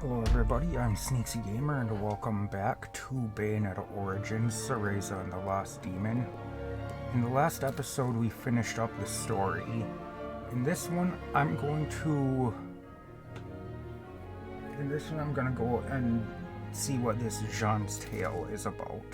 Hello everybody, I'm Sneaksy Gamer and welcome back to Bayonetta Origins, Cereza and the Lost Demon. In the last episode we finished up the story. In this one I'm gonna go and see what this Jeanne's tale is about.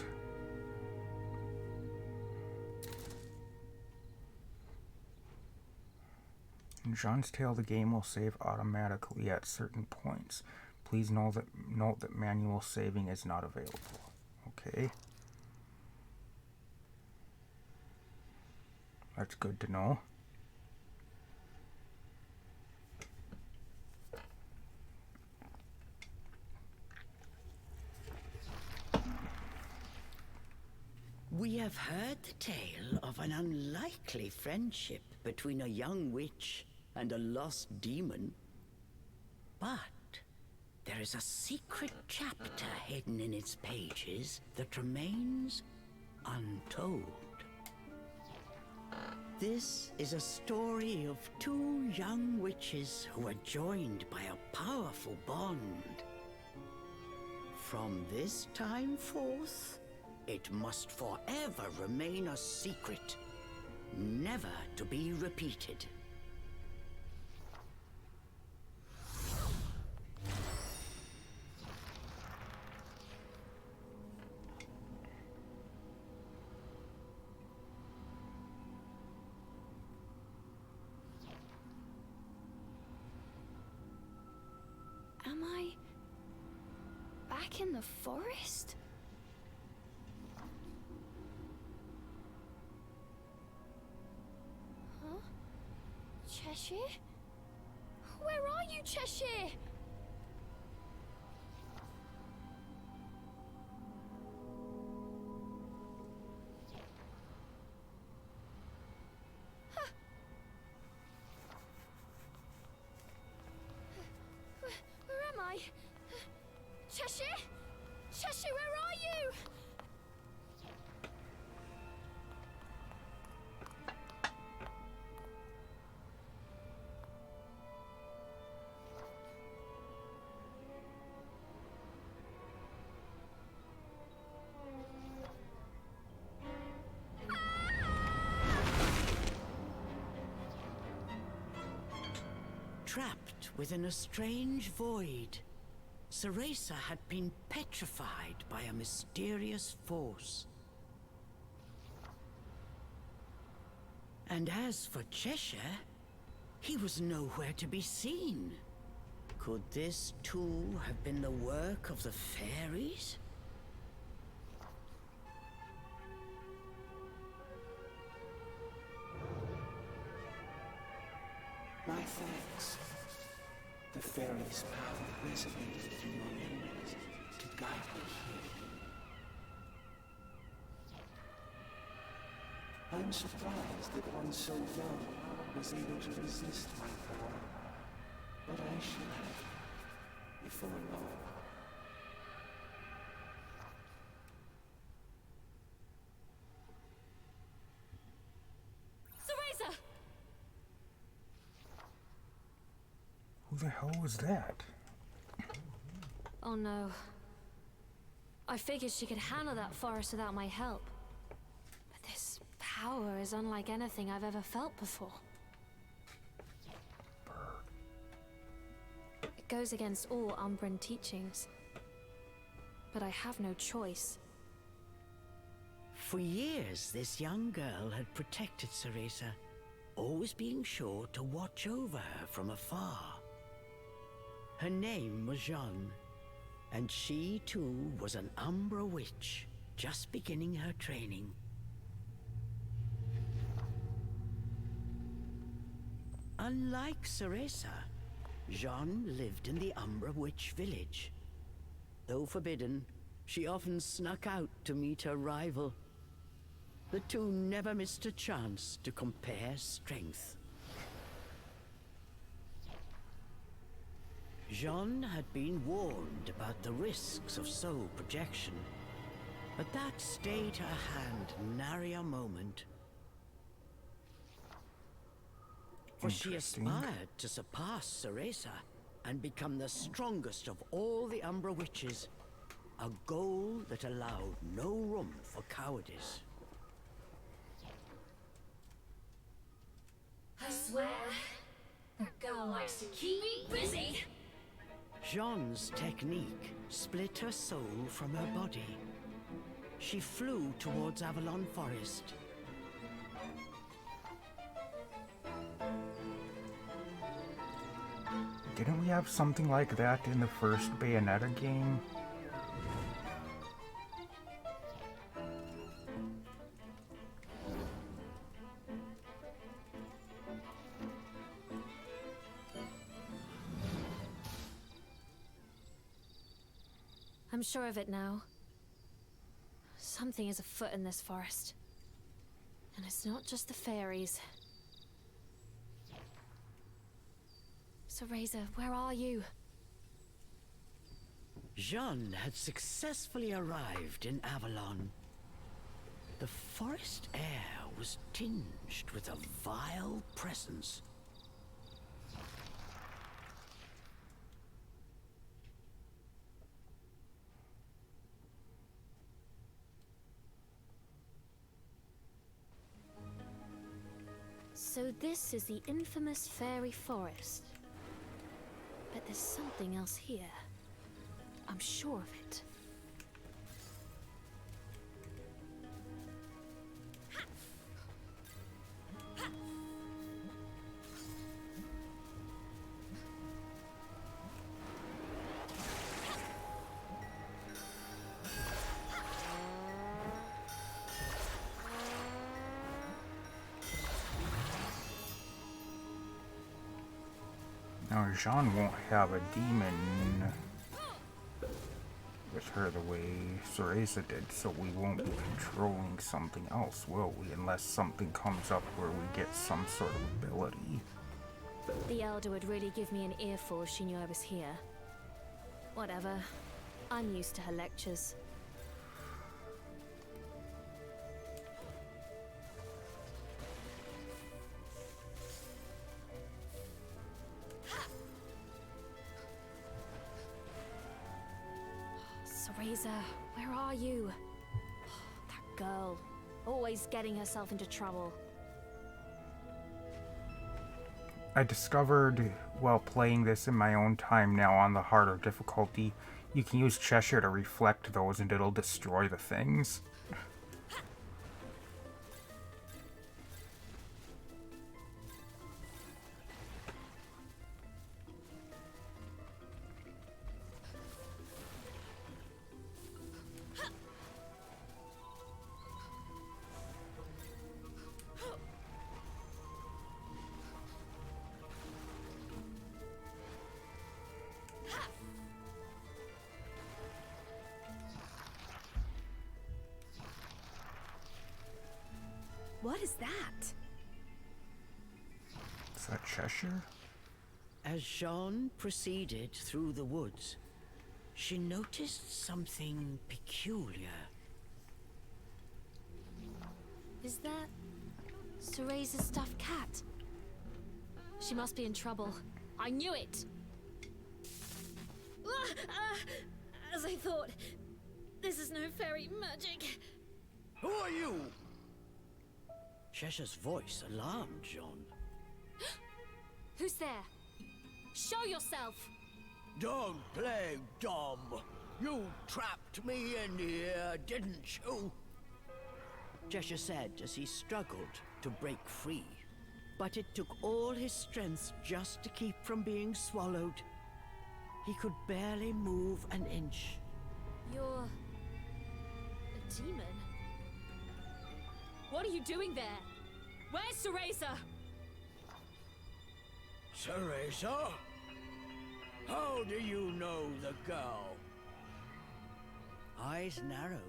In Jeanne's tale, the game will save automatically at certain points. Please note that manual saving is not available. Okay. That's good to know. We have heard the tale of an unlikely friendship between a young witch and a lost demon. But there is a secret chapter hidden in its pages that remains untold. This is a story of two young witches who are joined by a powerful bond. From this time forth, it must forever remain a secret, never to be repeated. Am I back in the forest? Huh? Cheshire? Where are you, Cheshire? Where am I? Cheshire? Cheshire, where are you? Trapped within a strange void, Cereza had been petrified by a mysterious force. And as for Cheshire, he was nowhere to be seen. Could this too have been the work of the fairies? My thanks. The fairy's power resonated through your memories to guide me here. I'm surprised that one so young was able to resist my power, but I should have before long. Cereza! Who the hell was that? Oh no. I figured she could handle that forest without my help. But this power is unlike anything I've ever felt before. It goes against all Umbran teachings. But I have no choice. For years, this young girl had protected Cereza, always being sure to watch over her from afar. Her name was Jeanne, and she too was an Umbra witch, just beginning her training. Unlike Cereza, Jeanne lived in the Umbra witch village. Though forbidden, she often snuck out to meet her rival. The two never missed a chance to compare strength. Jeanne had been warned about the risks of soul projection, but that stayed her hand nary a moment. For she aspired to surpass Cereza and become the strongest of all the Umbra witches. A goal that allowed no room for cowardice. I swear, that girl likes to keep me busy. Jeanne's technique split her soul from her body. She flew towards Avalon Forest. Didn't we have something like that in the first Bayonetta game? I'm sure of it now. Something is afoot in this forest. And it's not just the fairies. Cereza, where are you? Jeanne had successfully arrived in Avalon. The forest air was tinged with a vile presence. So this is the infamous fairy forest. But there's something else here. I'm sure of it. Now, Jeanne won't have a demon with her the way Cereza did, so we won't be controlling something else, will we? Unless something comes up where we get some sort of ability. The Elder would really give me an earful if she knew I was here. Whatever. I'm used to her lectures. Cereza, where are you? That girl, always getting herself into trouble. I discovered while playing this in my own time now on the harder difficulty, you can use Cheshire to reflect those and it'll destroy the things. What is that? Is that Cheshire? As Jeanne proceeded through the woods, she noticed something peculiar. Is that Cereza's stuffed cat? She must be in trouble. I knew it! As I thought, this is no fairy magic. Who are you? Cheshire's voice alarmed Jeanne. Who's there? Show yourself! Don't play dumb. You trapped me in here, didn't you? Cheshire said as he struggled to break free. But it took all his strength just to keep from being swallowed. He could barely move an inch. You're a demon? What are you doing there? Where's Cereza? Cereza? How do you know the girl? Eyes narrowed.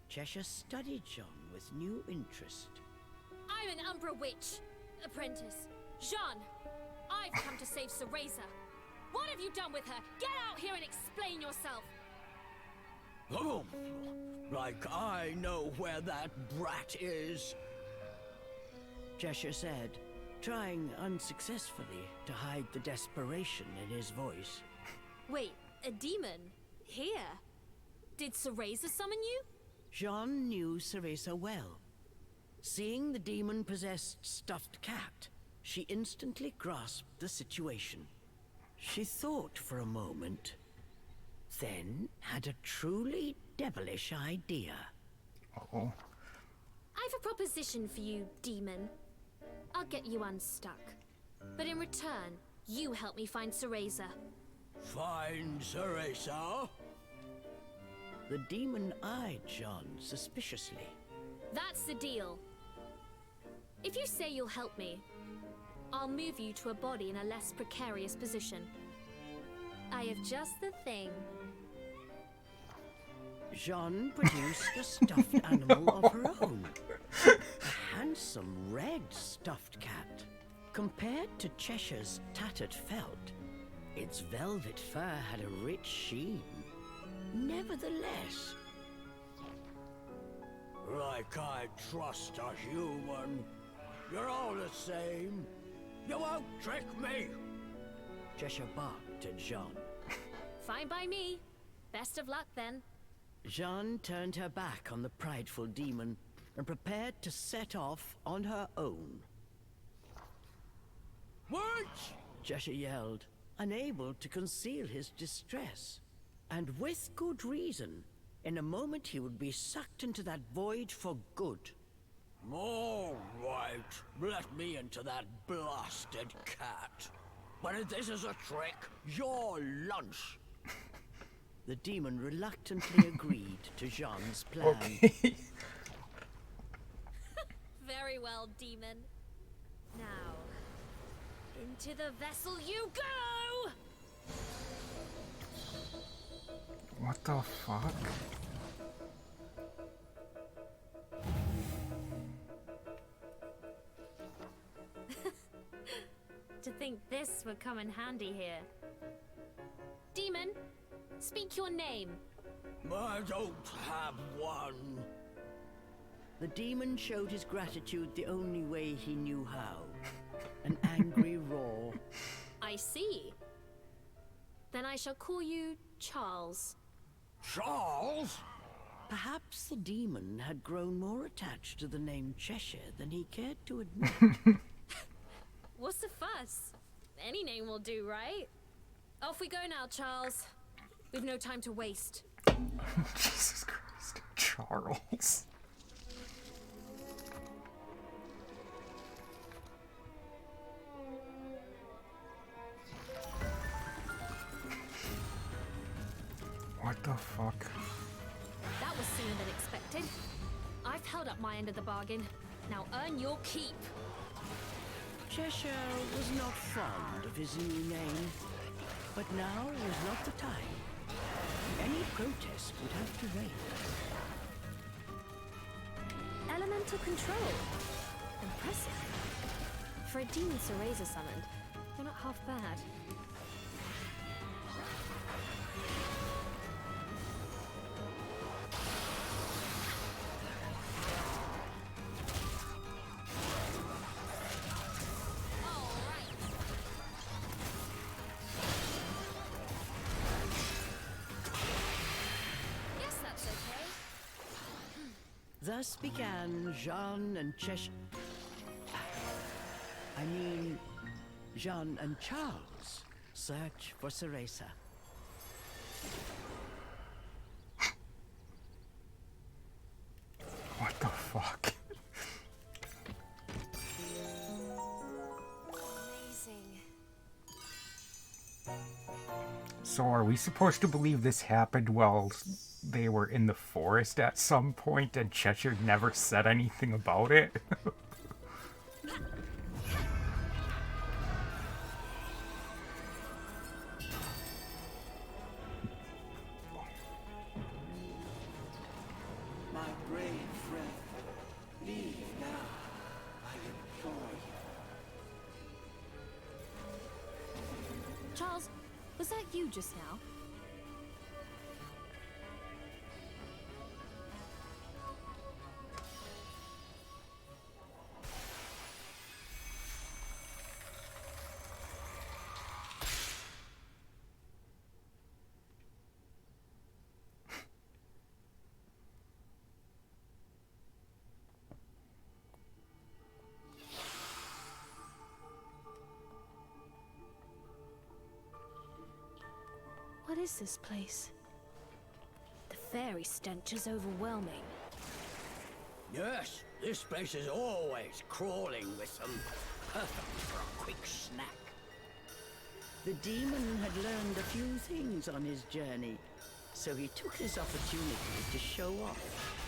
Cheshire studied Jeanne with new interest. I'm an Umbra witch. Apprentice. Jeanne. I've come to save Cereza. What have you done with her? Get out here and explain yourself. Oh, like I know where that brat is. Cheshire said, trying unsuccessfully to hide the desperation in his voice. Wait, a demon? Here? Did Cereza summon you? Jeanne knew Cereza well. Seeing the demon-possessed stuffed cat, she instantly grasped the situation. She thought for a moment, then had a truly devilish idea. Uh-oh. I've a proposition for you, demon. I'll get you unstuck. But in return, you help me find Cereza. Find Cereza? The demon eyed Jeanne suspiciously. That's the deal. If you say you'll help me, I'll move you to a body in a less precarious position. I have just the thing. Jeanne produced a stuffed animal of her own. A handsome red stuffed cat. Compared to Cheshire's tattered felt, its velvet fur had a rich sheen. Nevertheless... Like I trust a human. You're all the same. You won't trick me. Cheshire barked at Jeanne. Fine by me. Best of luck then. Jeanne turned her back on the prideful demon and prepared to set off on her own. What? Cheshire yelled, unable to conceal his distress. And with good reason. In a moment he would be sucked into that void for good. All right, let me into that blasted cat. But if this is a trick, your lunch. The demon reluctantly agreed to Jeanne's plan. Okay. Very well, demon. Now, into the vessel you go! What the fuck? To think this would come in handy here. Demon, speak your name. I don't have one. The demon showed his gratitude the only way he knew how. An angry roar. I see. Then I shall call you Charles. Charles? Perhaps the demon had grown more attached to the name Cheshire than he cared to admit. What's the fuss? Any name will do, right? Off we go now, Charles. We've no time to waste. Jesus Christ. Charles. What the fuck? That was sooner than expected. I've held up my end of the bargain. Now earn your keep. Cheshire was not fond of his new name, but now was not the time. Any protest would have to wait. Elemental control. Impressive. For a demon Cereza summoned, you're not half bad. Thus began Jeanne and Jeanne and Charles' search for Cereza. What the fuck? Amazing. So are we supposed to believe this happened while they were in the forest at some point and Cheshire never said anything about it? My brave friend, leave now. I implore you. Charles, was that you just now? What is this place? The fairy stench is overwhelming. Yes, this place is always crawling with some perfect for a quick snack. The demon had learned a few things on his journey, so he took this opportunity to show off.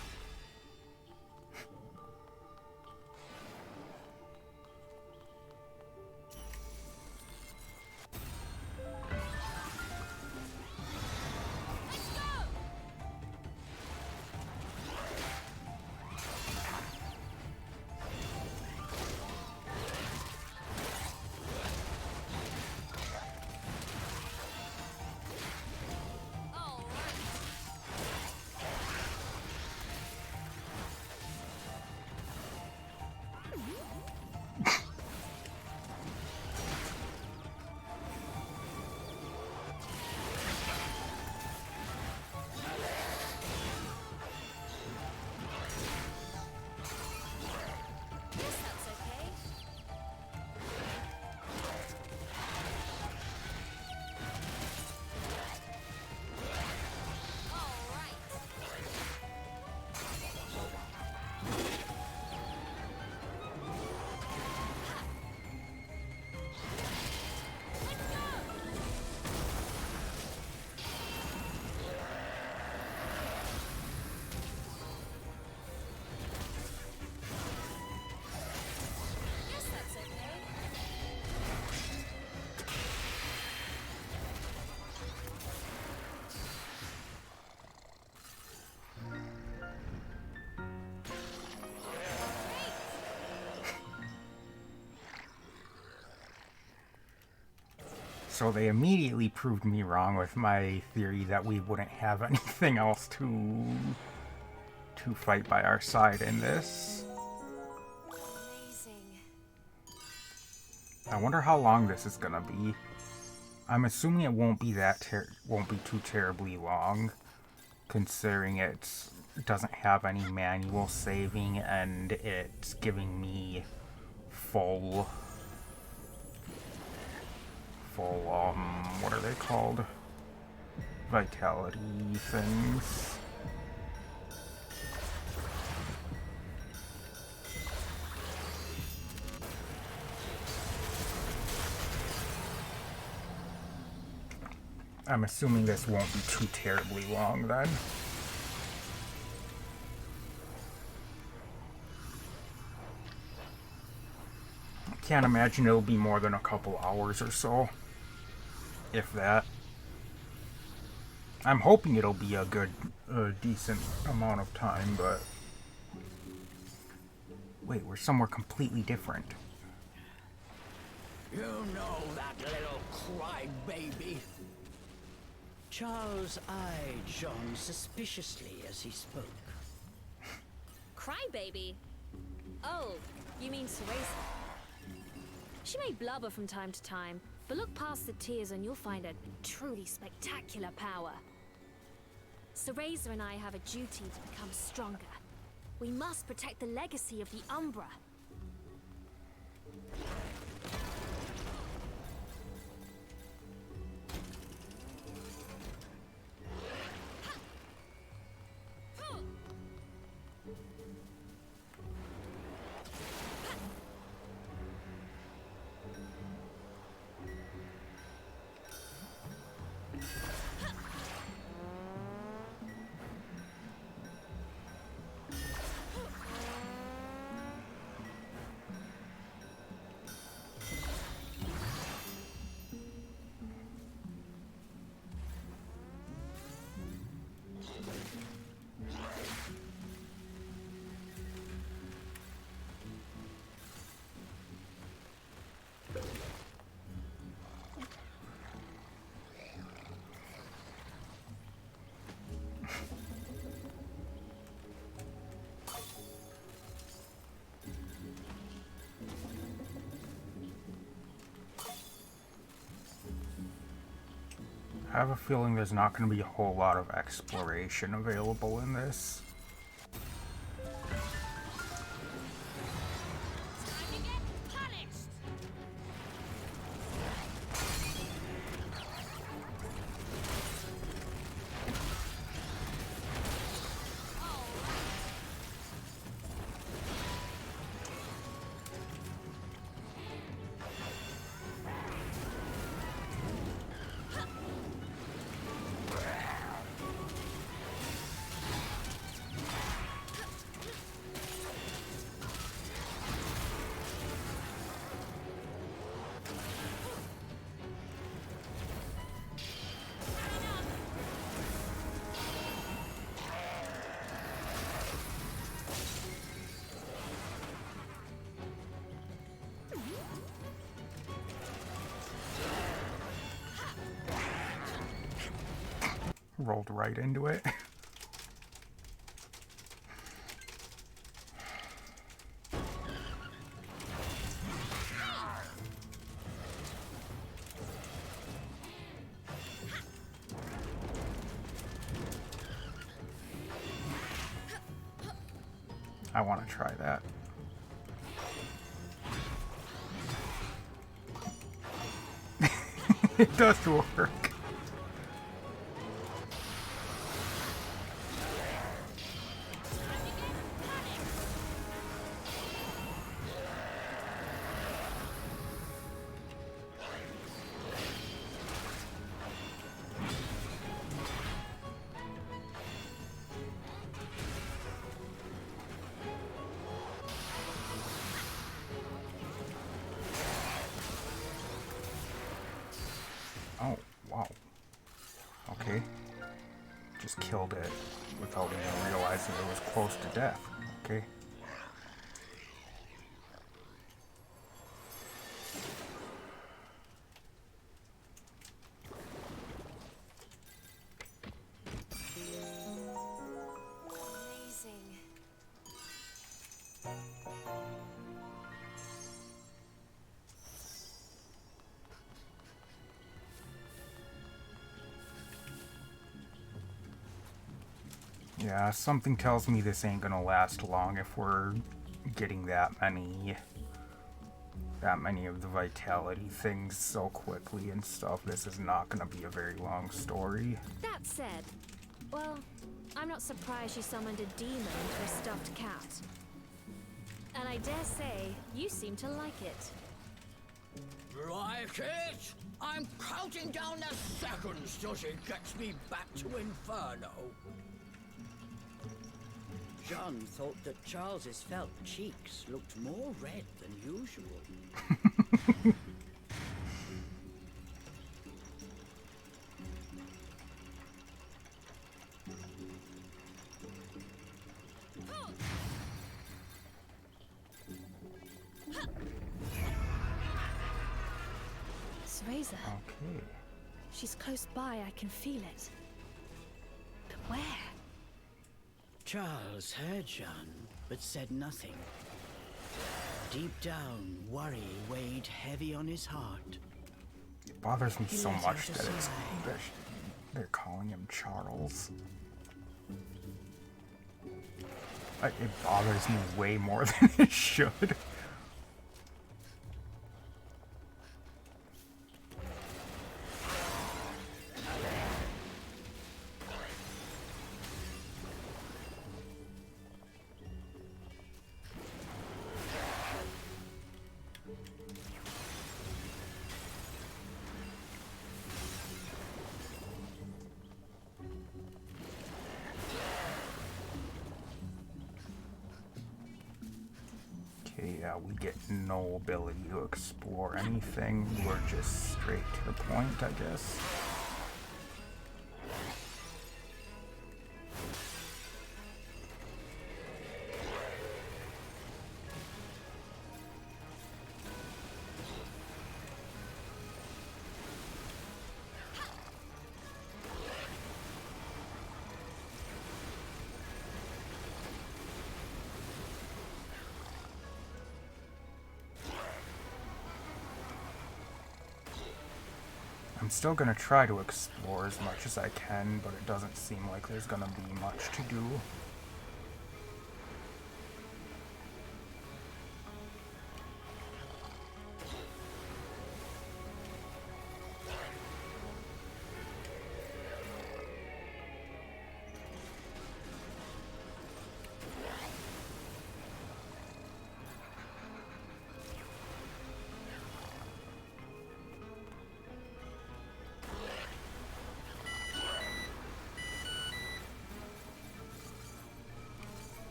So they immediately proved me wrong with my theory that we wouldn't have anything else to fight by our side in this. Amazing. I wonder how long this is gonna be. I'm assuming it won't be too terribly long, considering it doesn't have any manual saving and it's giving me full what are they called? Vitality things. I'm assuming this won't be too terribly long then. Can't imagine it'll be more than a couple hours or so. If that. I'm hoping it'll be a decent amount of time, but... Wait, we're somewhere completely different. You know that little crybaby? Charles eyed Jeanne suspiciously as he spoke. Crybaby? Oh, you mean Cereza? She may blubber from time to time, but look past the tears and you'll find a truly spectacular power. Cereza and I have a duty to become stronger. We must protect the legacy of the Umbra. I have a feeling there's not going to be a whole lot of exploration available in this. Rolled right into it. I want to try that. It does work. Oh, wow. Okay. Just killed it without even realizing it was close to death. Okay. Amazing. Yeah, something tells me this ain't gonna last long if we're getting that many of the vitality things so quickly and stuff. This is not gonna be a very long story. That said, well, I'm not surprised you summoned a demon into a stuffed cat. And I dare say, you seem to like it. Like it? I'm counting down the seconds till she gets me back to Inferno. Jeanne thought that Charles's felt cheeks looked more red than usual. Cereza, Okay. she's close by, I can feel it. But where? Charles heard Jeanne, but said nothing. Deep down, worry weighed heavy on his heart. It bothers me He so let much out a that sigh. they're calling him Charles. It bothers me way more than it should. Okay, yeah, we get no ability to explore anything. We're just straight to the point, I guess. I'm still gonna try to explore as much as I can, but it doesn't seem like there's gonna be much to do.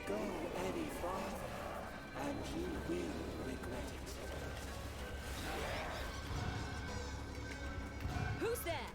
Go, Eddie, father. And you will regret it. Who's there?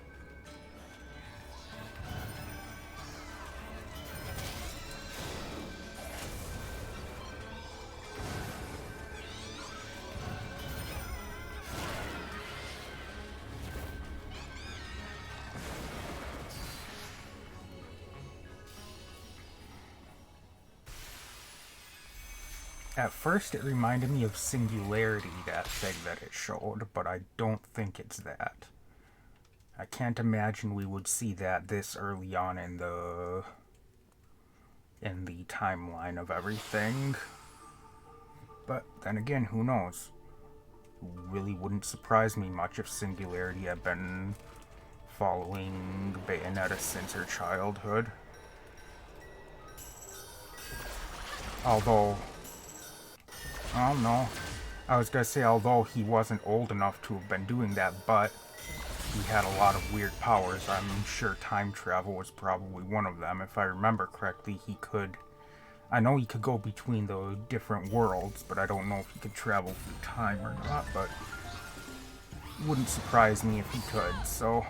At first, it reminded me of Singularity, that thing that it showed, but I don't think it's that. I can't imagine we would see that this early on in the timeline of everything. But then again, who knows? Really wouldn't surprise me much if Singularity had been following Bayonetta since her childhood. Although, I don't know. I was gonna say, although he wasn't old enough to have been doing that, but he had a lot of weird powers. I'm sure time travel was probably one of them. If I remember correctly, I know he could go between the different worlds, but I don't know if he could travel through time or not, but it wouldn't surprise me if he could, so...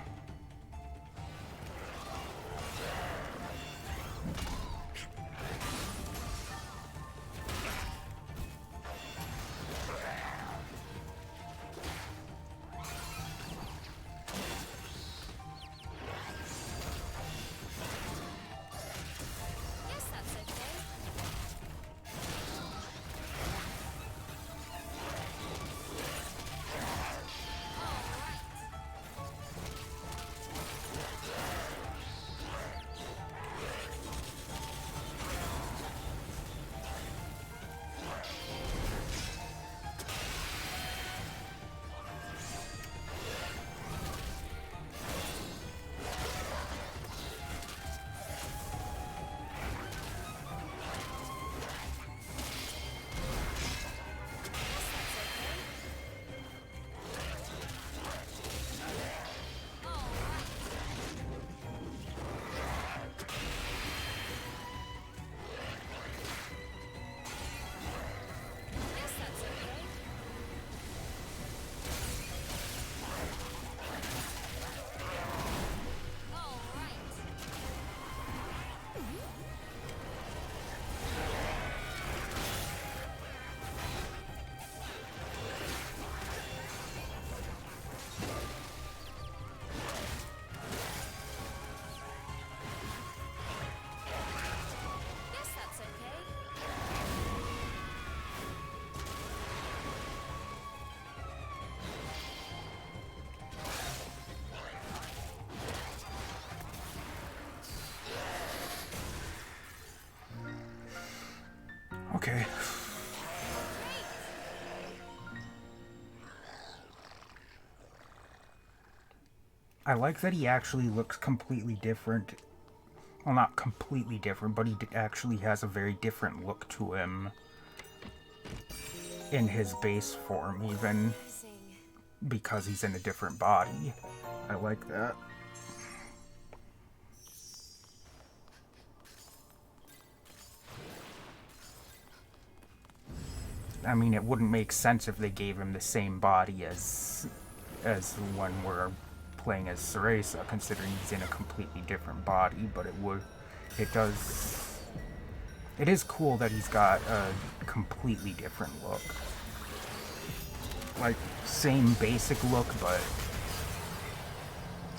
Okay. I like that he actually looks completely different. Well, not completely different, but he actually has a very different look to him in his base form, even because he's in a different body. I like that. I mean, it wouldn't make sense if they gave him the same body as when we're playing as Cereza, considering he's in a completely different body, but it is cool that he's got a completely different look. Like, same basic look, but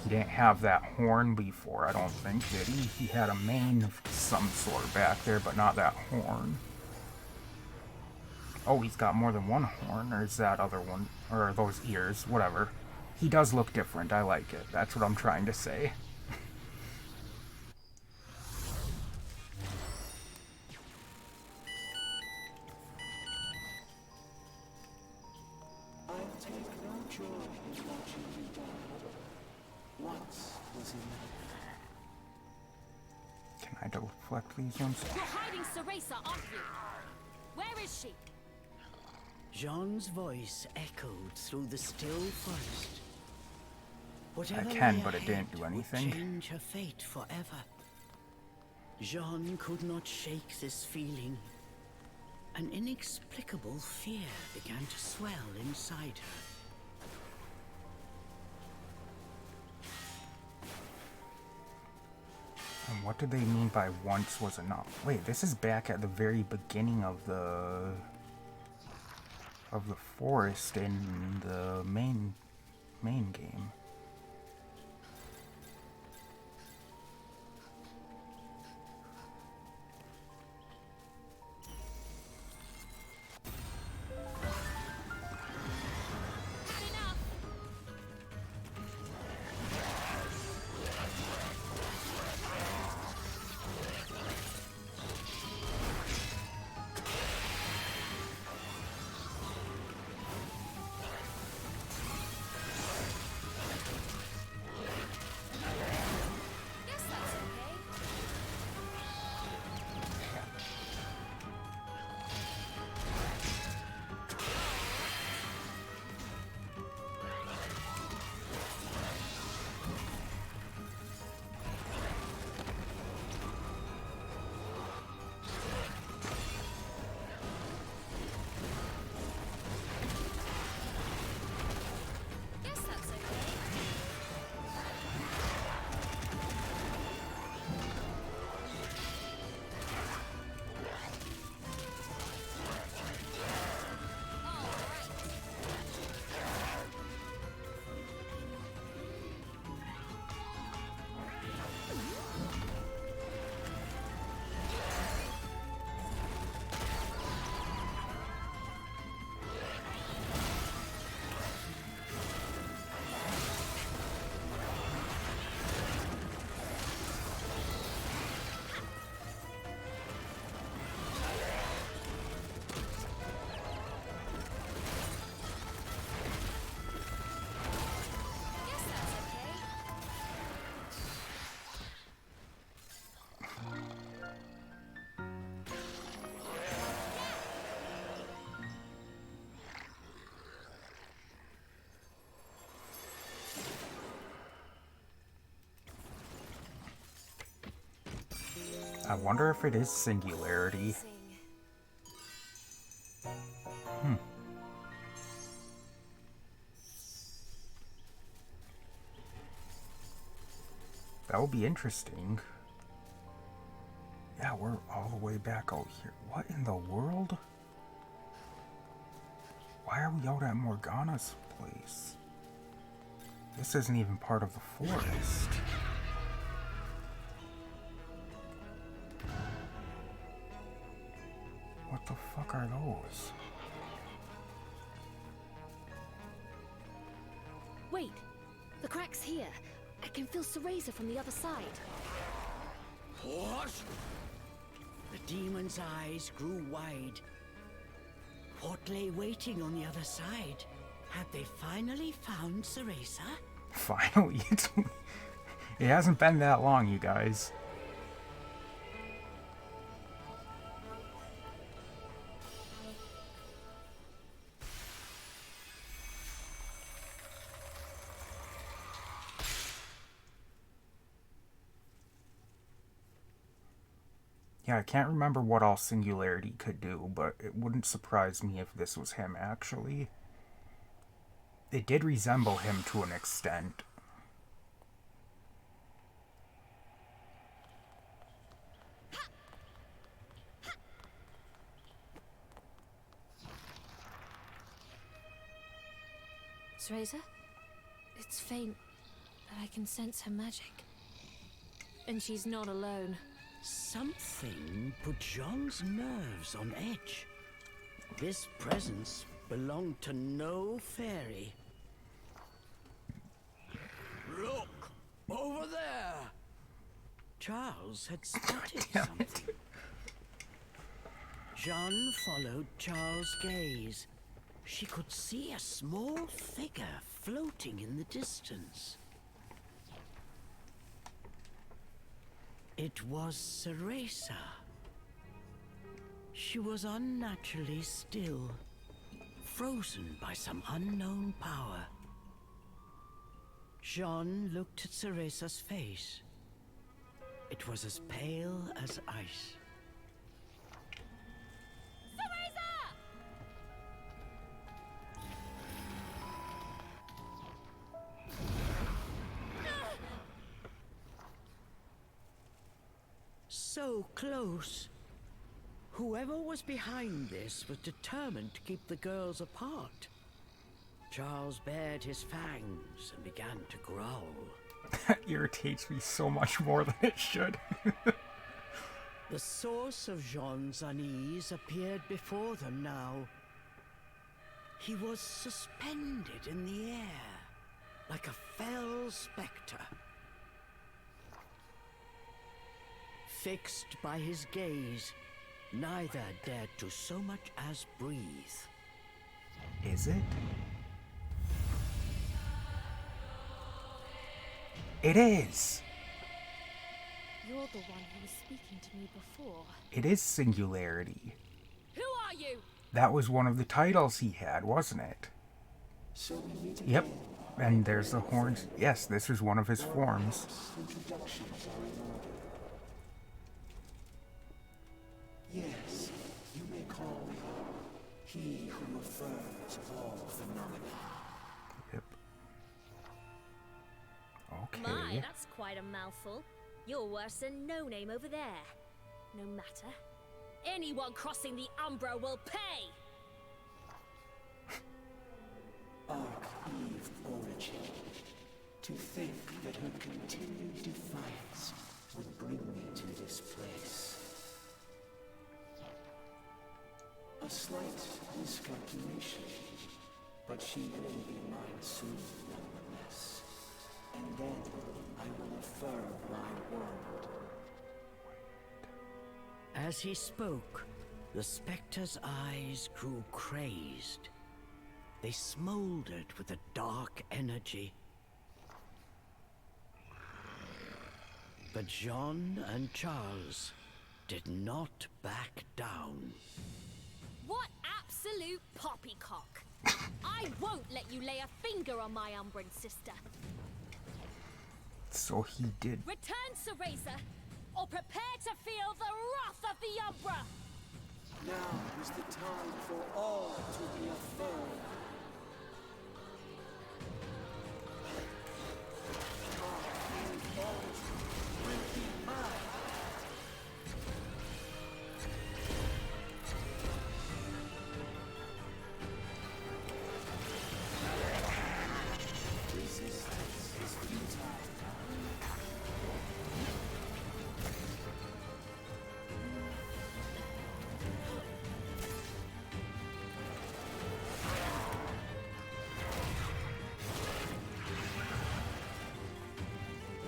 he didn't have that horn before, I don't think, did he? He had a mane of some sort back there, but not that horn. Oh, he's got more than one horn, or is that other one? Or are those ears? Whatever. He does look different, I like it. That's what I'm trying to say. I'll take no joy in watching you die. Once was enough. Can I deflect these ones? You're hiding Cereza, aren't you? Where is she? Jeanne's voice echoed through the still forest. Whatever I can, lay but it didn't do ahead would anything. change her fate forever. Jeanne could not shake this feeling, An inexplicable fear began to swell inside her. And what do they mean by once was enough? Wait, this is back at the very beginning of the forest in the main game. I wonder if it is singularity. That would be interesting. Yeah, we're all the way back out here. What in the world? Why are we out at Morgana's place? This isn't even part of the forest. What the fuck are those? Wait, the crack's here. I can feel Cereza from the other side. What? The demon's eyes grew wide. What lay waiting on the other side? Had they finally found Cereza? Finally, it hasn't been that long, you guys. Yeah, I can't remember what all Singularity could do, but it wouldn't surprise me if this was him, actually. It did resemble him to an extent. Cereza? It's faint, but I can sense her magic. And she's not alone. Something put Jeanne's nerves on edge. This presence belonged to no fairy. Look! Over there! Charles had spotted something. Jeanne followed Charles' gaze. She could see a small figure floating in the distance. It was Cereza. She was unnaturally still, frozen by some unknown power. Jeanne looked at Cereza's face. It was as pale as ice. Cereza! so close. Whoever was behind this was determined to keep the girls apart. Charles bared his fangs and began to growl. That irritates me so much more than it should. The source of Jeanne's unease appeared before them now. He was suspended in the air, like a fell spectre. Fixed by his gaze, neither dared to so much as breathe. Is it? It is! You're the one who was speaking to me before. It is Singularity. Who are you? That was one of the titles he had, wasn't it? So we meet Yep. again. And there's the horns. Yes, this is one of his forms. Introductions are in order. Yes, you may call me he who affirms of all phenomena. Yep. Okay. My, that's quite a mouthful. You're worse than No Name over there. No matter. Anyone crossing the Umbra will pay! Arch-Eve origin. To think that her continued defiance would bring me to this place. A slight miscalculation, but she will be mine soon nonetheless. And then I will affirm my word. As he spoke, the spectre's eyes grew crazed. They smoldered with a dark energy. But Jeanne and Charles did not back down. What absolute poppycock! I won't let you lay a finger on my Umbran sister. So he did. Return, Cereza, or prepare to feel the wrath of the Umbra! Now is the time for all to be affirmed.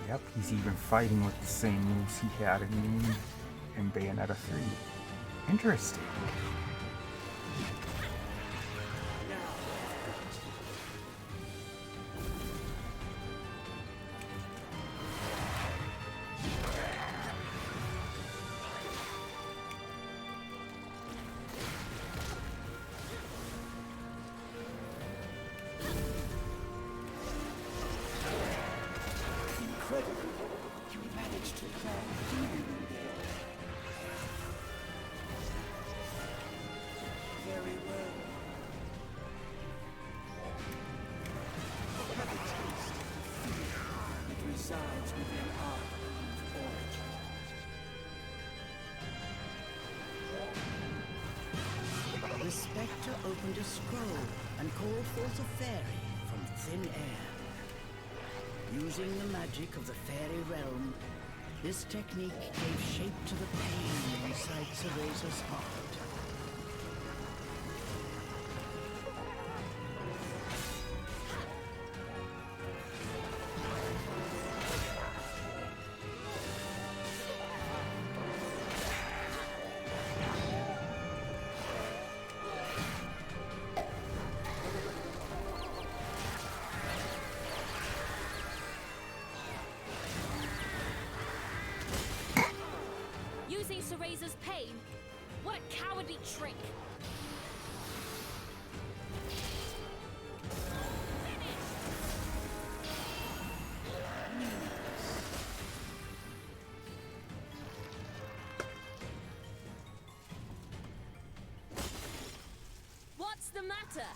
Yep, he's even fighting with the same moves he had in Bayonetta 3. Interesting. Incredible. You managed to climb through there. Very well. Have a taste of the fear that resides within our origin. The spectre opened a scroll and called forth a fairy from thin air. Using the magic of the fairy realm, this technique gave shape to the pain inside Cereza's heart. Using Cereza's pain? What a cowardly trick! What's the matter?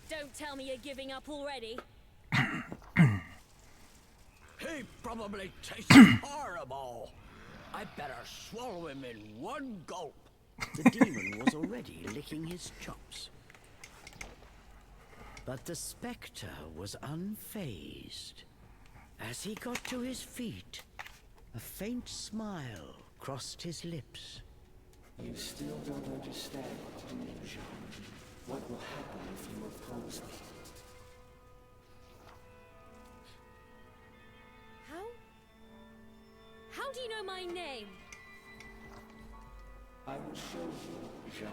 Don't tell me you're giving up already. He probably tastes horrible. I better swallow him in one gulp. The demon was already licking his chops. But the spectre was unfazed. As he got to his feet, a faint smile crossed his lips. You still don't understand, do you, Jeanne? What will happen if you oppose me? How do you know my name? I will show you, Jeanne.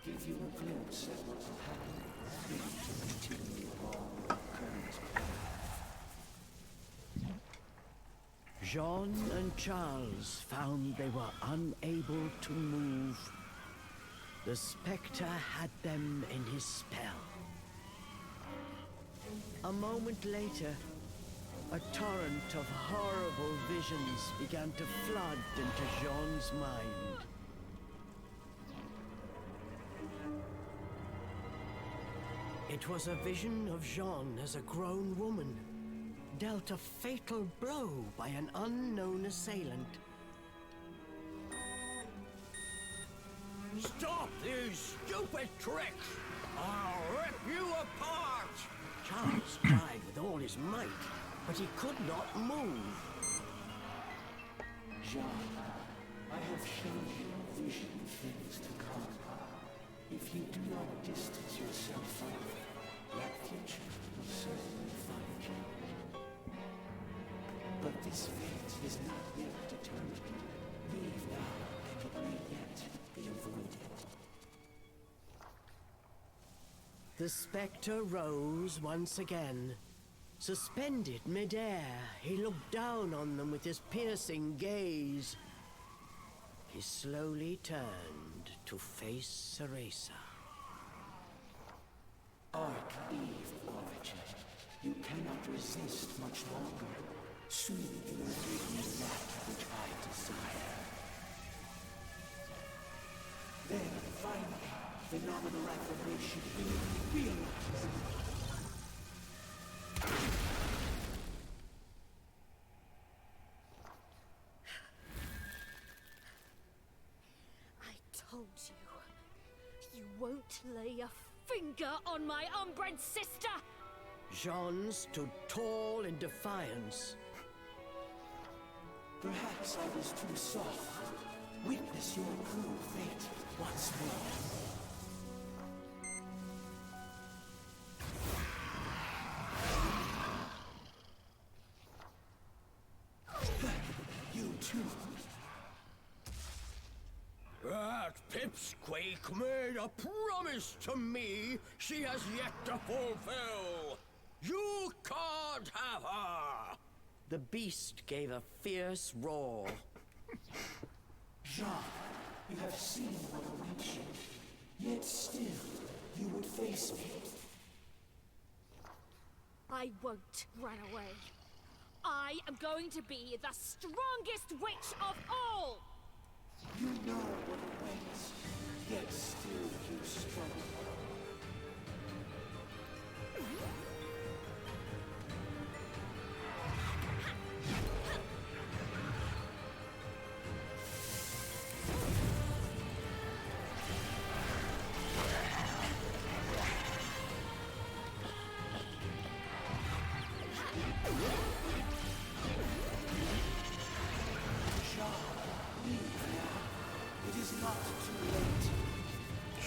Give you a glimpse at what will happen until you all current path. Jeanne and Charles found they were unable to move. The spectre had them in his spell. A moment later, a torrent of horrible visions began to flood into Jeanne's mind. It was a vision of Jeanne as a grown woman, dealt a fatal blow by an unknown assailant. Stop these stupid tricks! I'll rip you apart! Charles tried with all his might, but he could not move. Jeanne, I have shown you a vision of things to come. If you do not distance yourself from it, that future will certainly find you. But this fate is not yet determined. Leave now, and it may yet be avoided. The spectre rose once again. Suspended mid-air, he looked down on them with his piercing gaze. He slowly turned to face Cereza. Arc Eve Origin. You cannot resist much longer. Soon you will give me that which I desire. Then, finally, phenomenal affirmation will be realized. I told you. You won't lay a finger on my unbred sister! Jeanne stood tall in defiance. Perhaps I was too soft. Witness your cruel fate once more. You too. That pipsqueak made a promise to me she has yet to fulfill. You can't have her! The beast gave a fierce roar. Jeanne, you have seen what awaits you. Yet still, you would face me. I won't run away. I am going to be the strongest witch of all! You know what awaits, yet still you struggle.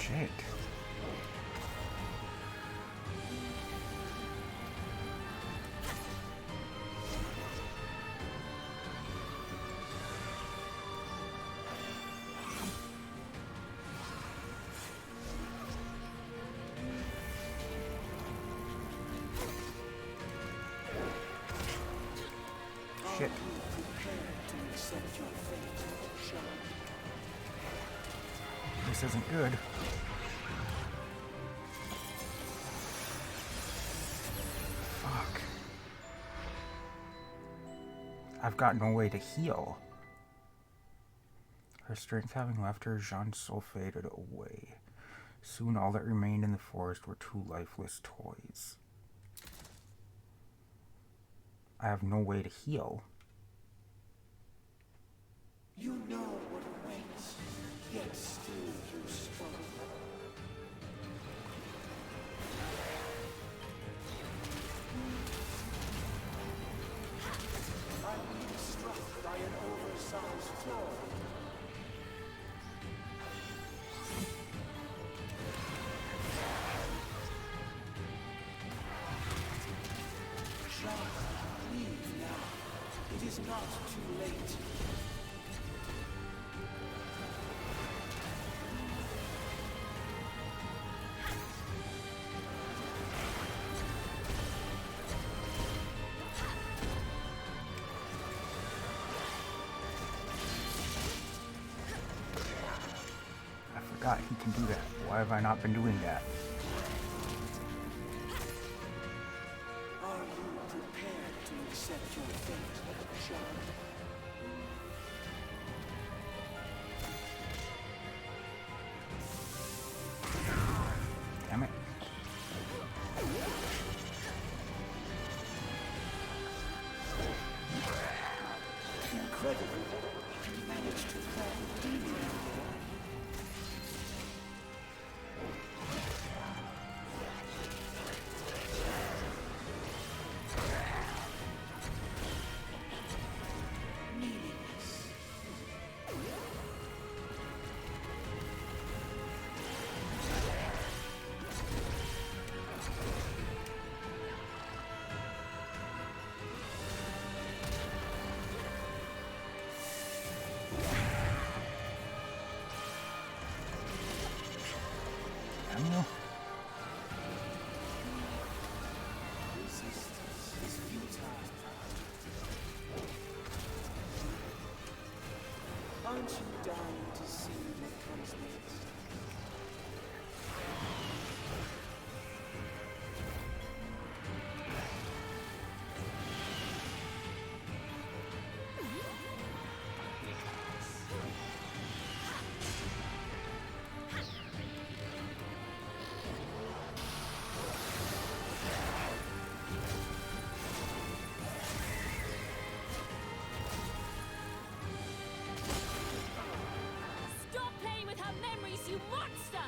Shit. Shit. This isn't good. Fuck. I've got no way to heal. Her strength having left her, Jeanne's soul faded away. Soon all that remained in the forest were two lifeless toys. I have no way to heal. You know what awaits, yet still you struggle. I'm being struck by an oversized flaw. Jeanne, leave now. It is not too late. I forgot he can do that. Why have I not been doing that? Are you prepared to accept your fate, Jeanne? Damn it. Incredible. You managed to crack the demon in there. Meaningless. Damn you. Resistance is futile. Aren't you dying to see what comes next? Stop playing with her memories, you monster!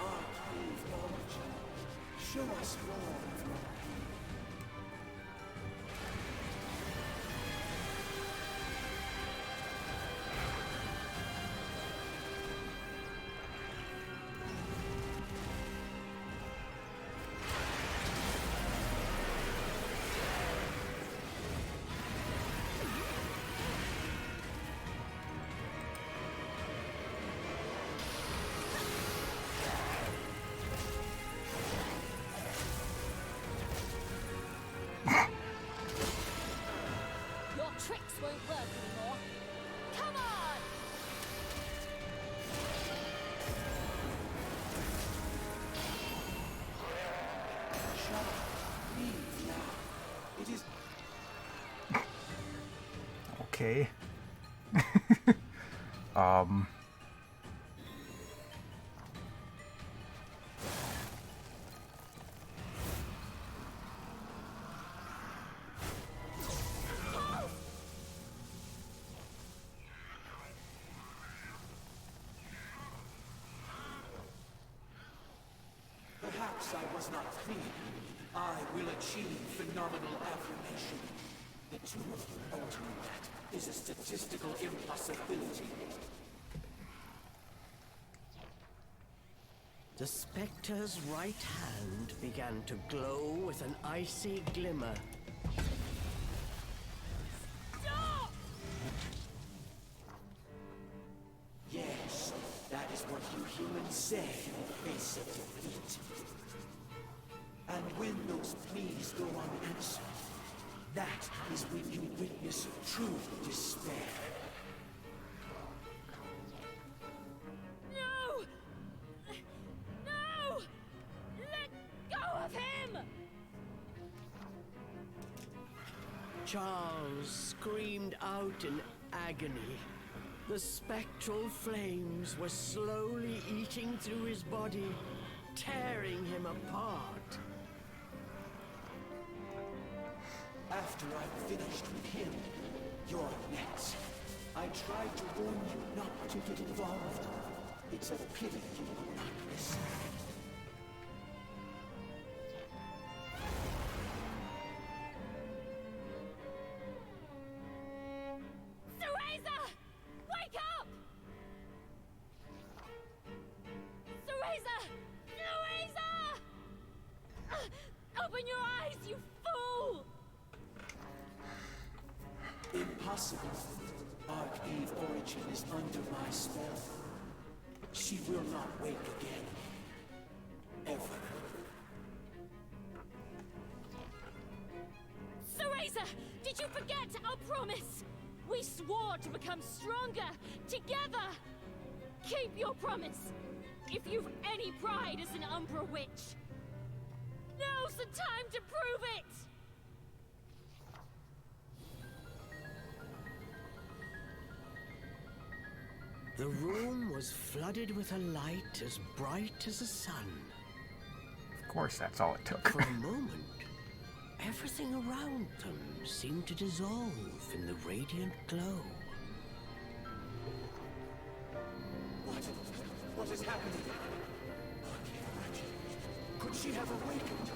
Arcade origin. Show us more of your Your tricks won't work anymore. Come on! Jeanne, leave now. It is Okay. Perhaps I was not clear. I will achieve phenomenal affirmation. The two of you altering that is a statistical impossibility. The spectre's right hand began to glow with an icy glimmer. Stop! Yes, that is what you humans say in the face of defeat. And when those pleas go unanswered, that is when you witness true despair. No! No! Let go of him! Charles screamed out in agony. The spectral flames were slowly eating through his body, tearing him apart. After I'm finished with him, you're next. I tried to warn you not to get involved. It's a pity you will not listen. Cereza! Wake up! Cereza! Cereza! Open your eyes, you fool! Impossible. Archeve Origin is under my spell. She will not wake again. Ever. Cereza! Did you forget our promise? We swore to become stronger, together! Keep your promise! If you've any pride as an Umbra witch! Now's the time to prove it! The room was flooded with a light as bright as the sun. Of course, that's all it took. For a moment, everything around them seemed to dissolve in the radiant glow. What is happening? Could she have awakened?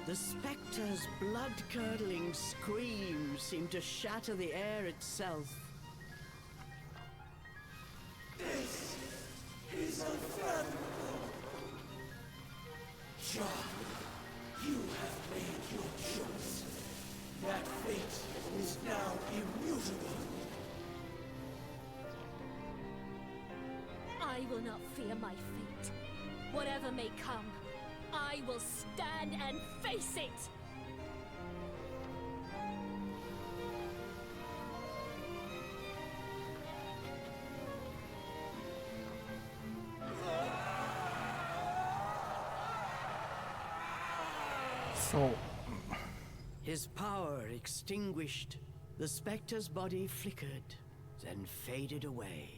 The spectre's blood-curdling scream seemed to shatter the air itself. This is unfathomable. Jeanne, you have made your choice. That fate is now immutable. I will not fear my fate. Whatever may come, I will stand and face it! So, His power extinguished, the spectre's body flickered, then faded away.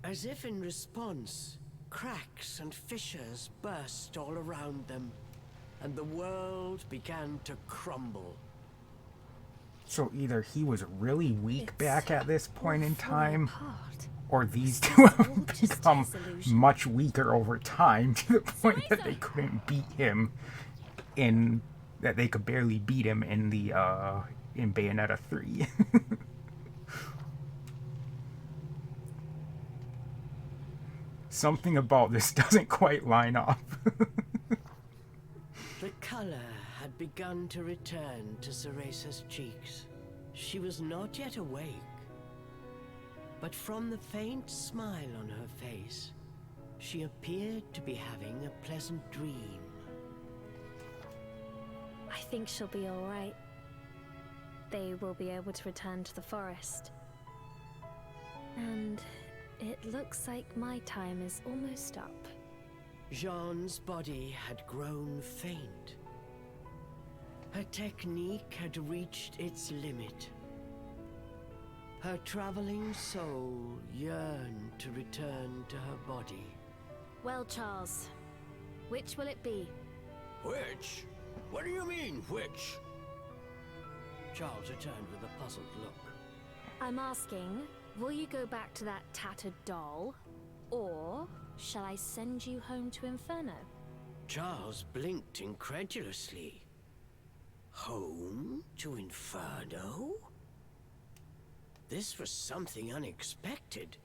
As if in response, cracks and fissures burst all around them, and the world began to crumble. so either he was really weak It's back at this point in all falling time, apart. or these two have all just become disillusion? much weaker over time to the point that they Cereza! couldn't beat him that they could barely beat him in the in Bayonetta 3. Something about this doesn't quite line up. The color had begun to return to Cereza's cheeks. She was not yet awake, but from the faint smile on her face, she appeared to be having a pleasant dream. I think she'll be all right. They will be able to return to the forest. And it looks like my time is almost up. Jeanne's body had grown faint. Her technique had reached its limit. Her traveling soul yearned to return to her body. Well, Charles, which will it be? Which? What do you mean, which? Charles returned with a puzzled look. I'm asking, will you go back to that tattered doll? Or shall I send you home to Inferno? Charles blinked incredulously. Home to Inferno? This was something unexpected.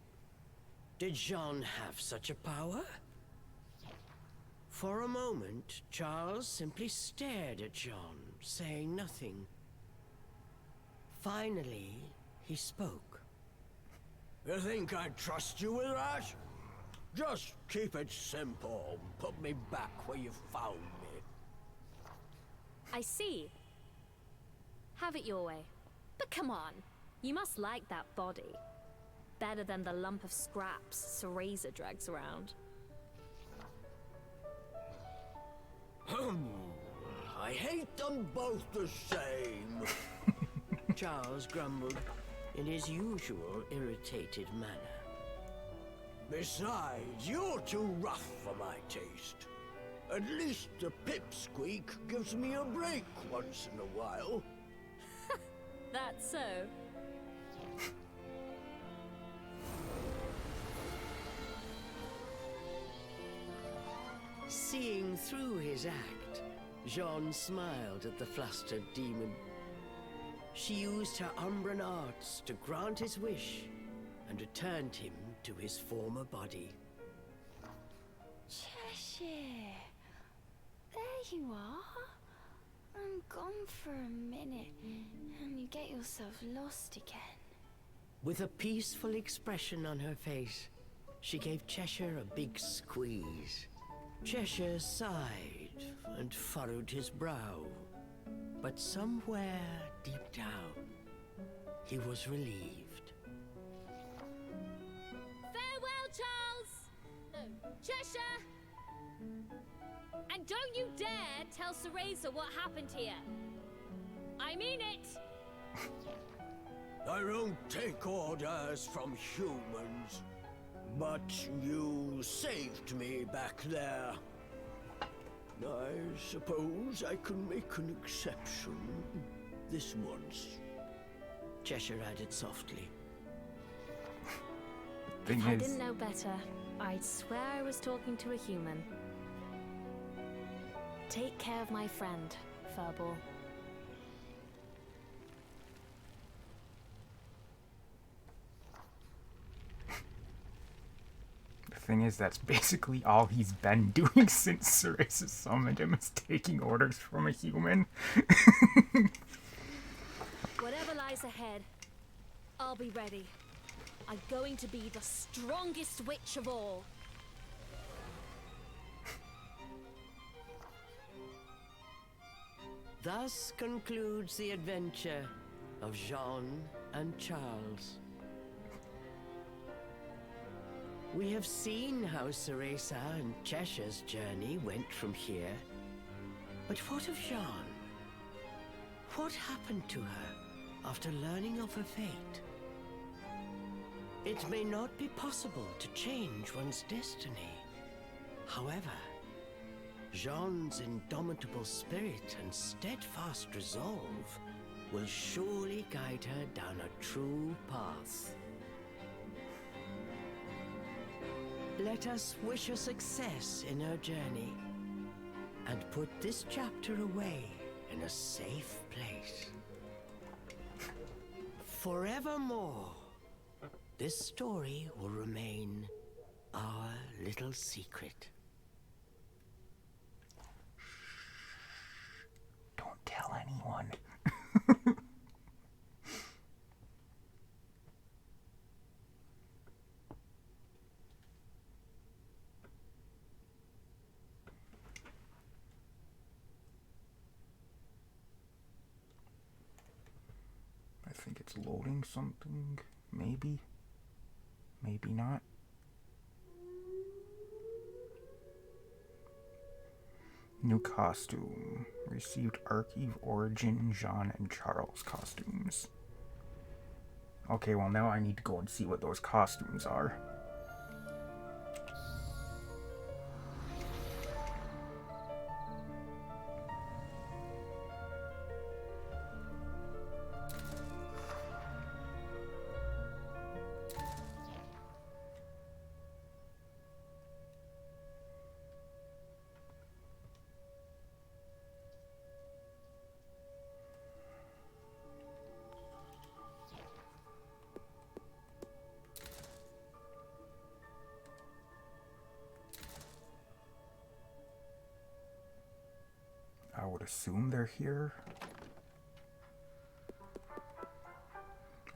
Did Jeanne have such a power? For a moment, Charles simply stared at Jeanne, saying nothing. Finally, he spoke. You think I'd trust you with that? Just keep it simple. Put me back where you found me. I see. Have it your way. But come on, you must like that body. Better than the lump of scraps Cereza drags around. I hate them both the same. Charles grumbled in his usual irritated manner. Besides, you're too rough for my taste. At least the pipsqueak gives me a break once in a while. That's so. Seeing through his act, Jeanne smiled at the flustered demon. She used her Umbran arts to grant his wish and returned him to his former body. Cheshire, there you are. I'm gone for a minute, and you get yourself lost again. With a peaceful expression on her face, she gave Cheshire a big squeeze. Cheshire sighed and furrowed his brow, but somewhere deep down, he was relieved. Farewell, Charles! No, Cheshire! And don't you dare tell Cereza what happened here. I mean it! I don't take orders from humans, but you saved me back there. I suppose I can make an exception this once. Cheshire added softly. If I didn't know better, I'd swear I was talking to a human. Take care of my friend, Furball. The thing is, that's basically all he's been doing since Cereza summoned him, is taking orders from a human. Whatever lies ahead, I'll be ready. I'm going to be the strongest witch of all. Thus concludes the adventure of Jeanne and Charles. We have seen how Cereza and Cheshire's journey went from here. But what of Jeanne? What happened to her after learning of her fate? It may not be possible to change one's destiny. However, Jeanne's indomitable spirit and steadfast resolve will surely guide her down a true path. Let us wish her success in her journey and put this chapter away in a safe place. Forevermore, this story will remain our little secret. Don't tell anyone. I think it's loading something. Maybe. Maybe not. New costume. Received Archive Origin, Jeanne, and Charles costumes. Okay, well now I need to go and see what those costumes are. I would assume they're here.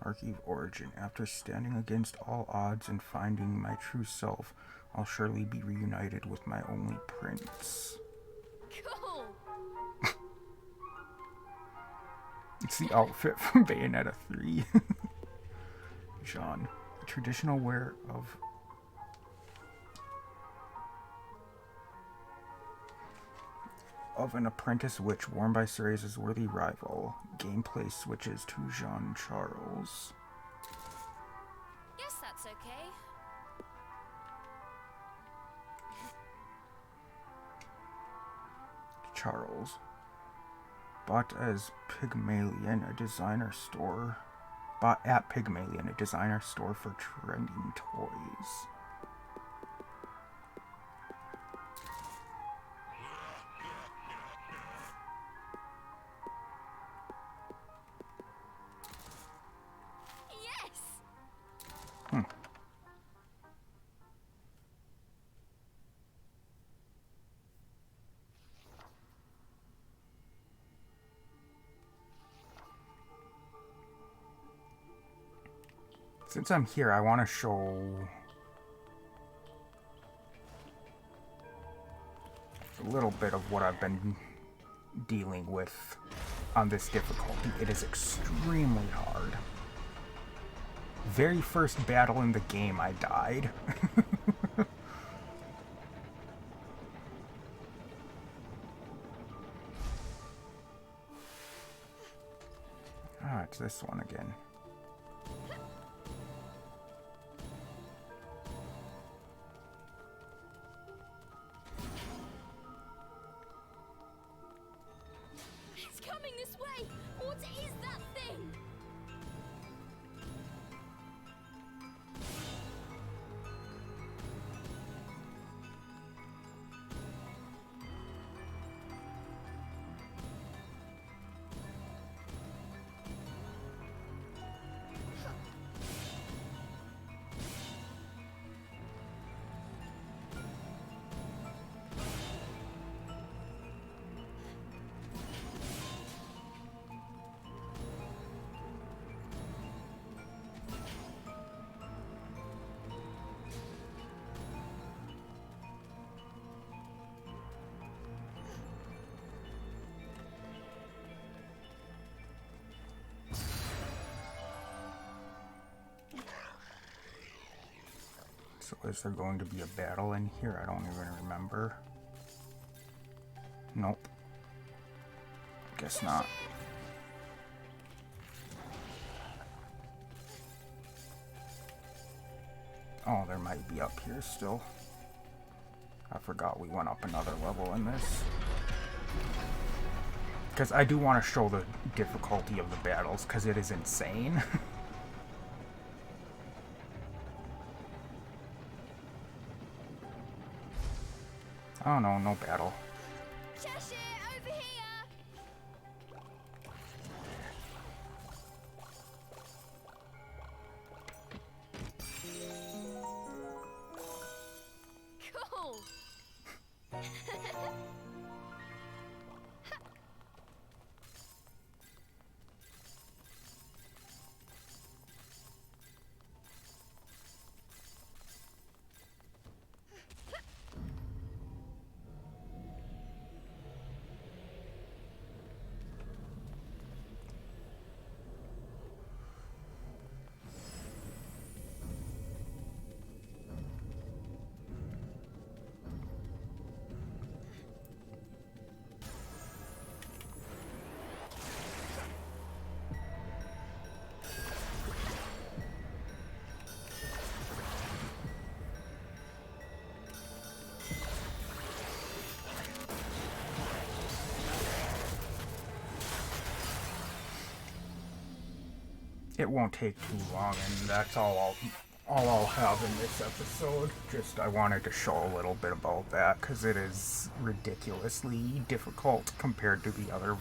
Archive Origin. After standing against all odds and finding my true self, I'll surely be reunited with my only prince. Cool. It's the outfit from Bayonetta 3. Jeanne. The traditional wear of an apprentice witch worn by Cereza's worthy rival. Gameplay switches to Jeanne Charles. Guess that's okay. Charles. Bought at Pygmalion, a designer store for trending toys. Yes. Since I'm here, I want to show a little bit of what I've been dealing with on this difficulty. It is extremely hard. Very first battle in the game, I died. Ah, it's this one again. It's coming this way. What is that thing? So is there going to be a battle in here? I don't even remember. Nope. Guess not. Oh, there might be up here still. I forgot we went up another level in this. Because I do want to show the difficulty of the battles, because it is insane. Oh no, no battle. Cheshire, over here. Cool. It won't take too long, and that's all I'll have in this episode. Just I wanted to show a little bit about that because it is ridiculously difficult compared to the other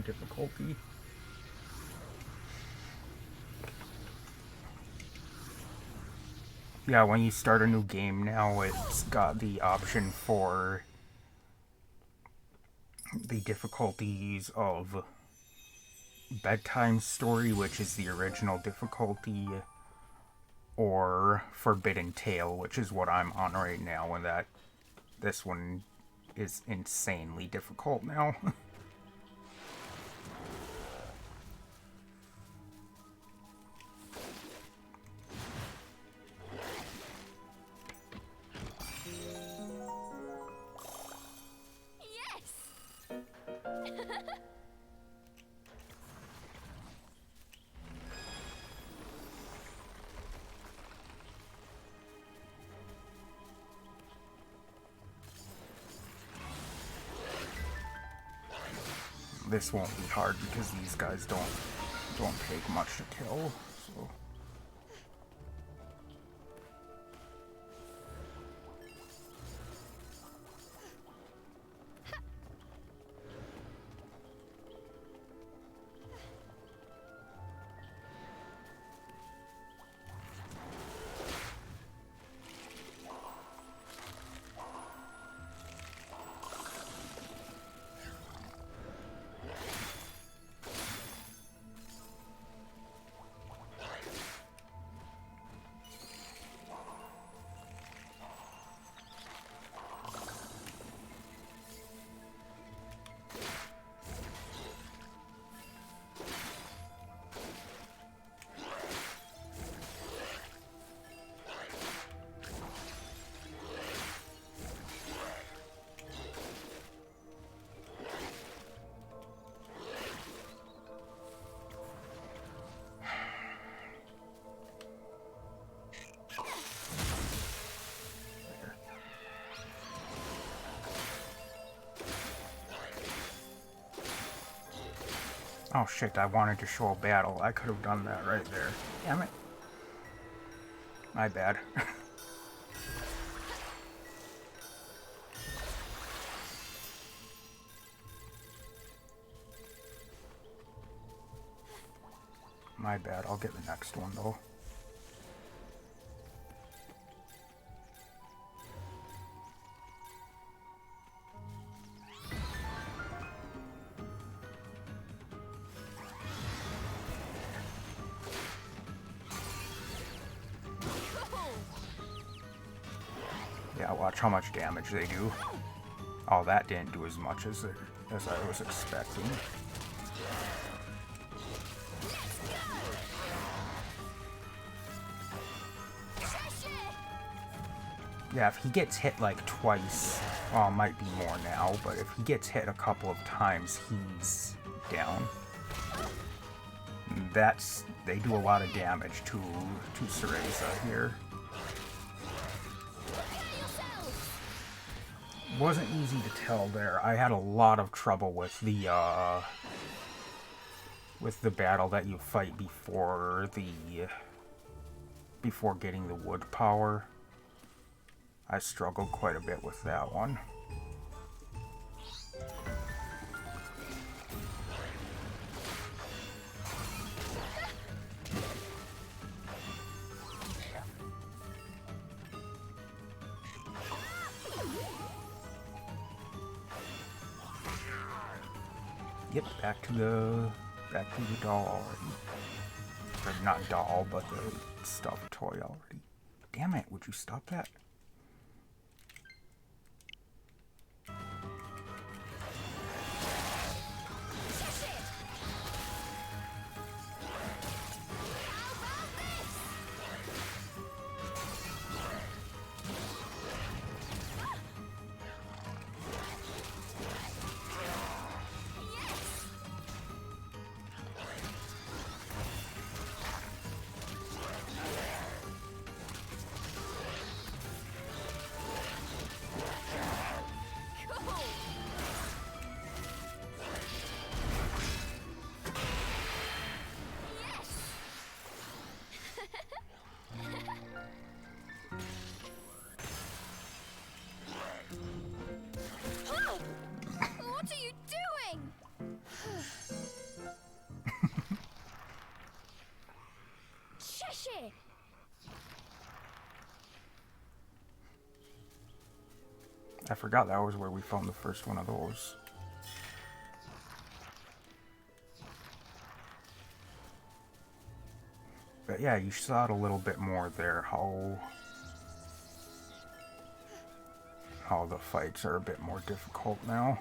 difficulty. Yeah, when you start a new game now, it's got the option for the difficulties of Bedtime Story, which is the original difficulty, or Forbidden Tale, which is what I'm on right now, and that this one is insanely difficult now. This won't be hard because these guys don't take much to kill, so. Oh shit, I wanted to show a battle. I could have done that right there. Damn it. My bad. My bad. I'll get the next one though. Yeah, watch how much damage they do. Oh, that didn't do as much as I was expecting. Yeah, if he gets hit like twice, well, it might be more now, but if he gets hit a couple of times, he's down. And they do a lot of damage to Cereza here. Wasn't easy to tell there. I had a lot of trouble with the battle that you fight before getting the wood power. I struggled quite a bit with that one. Yep, back to the doll already. Or not doll, but the stuffed toy already. Damn it, would you stop that? What are you doing? Cheshire! I forgot that was where we found the first one of those. yeah, you saw it a little bit more there, how the fights are a bit more difficult now.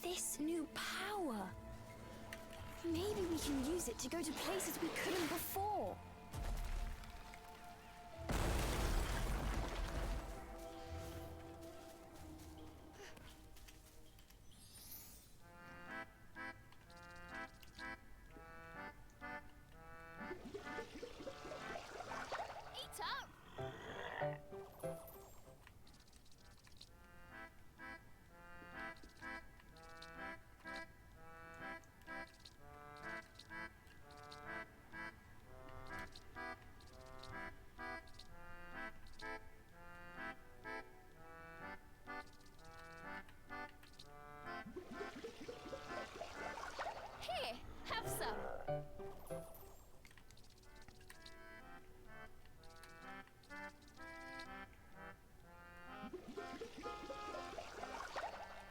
This new power. Maybe we can use it to go to places we couldn't before. Eat up! Here, have some.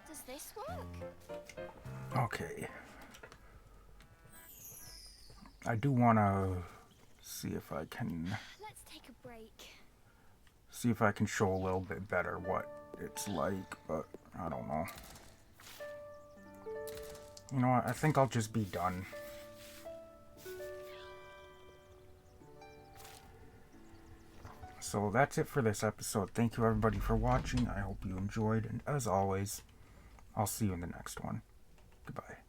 Does this work? Okay. I do want to see if I can Let's take a break. show a little bit better what it's like, but I don't know. You know what? I think I'll just be done. So that's it for this episode. Thank you everybody for watching. I hope you enjoyed, and as always, I'll see you in the next one. Goodbye.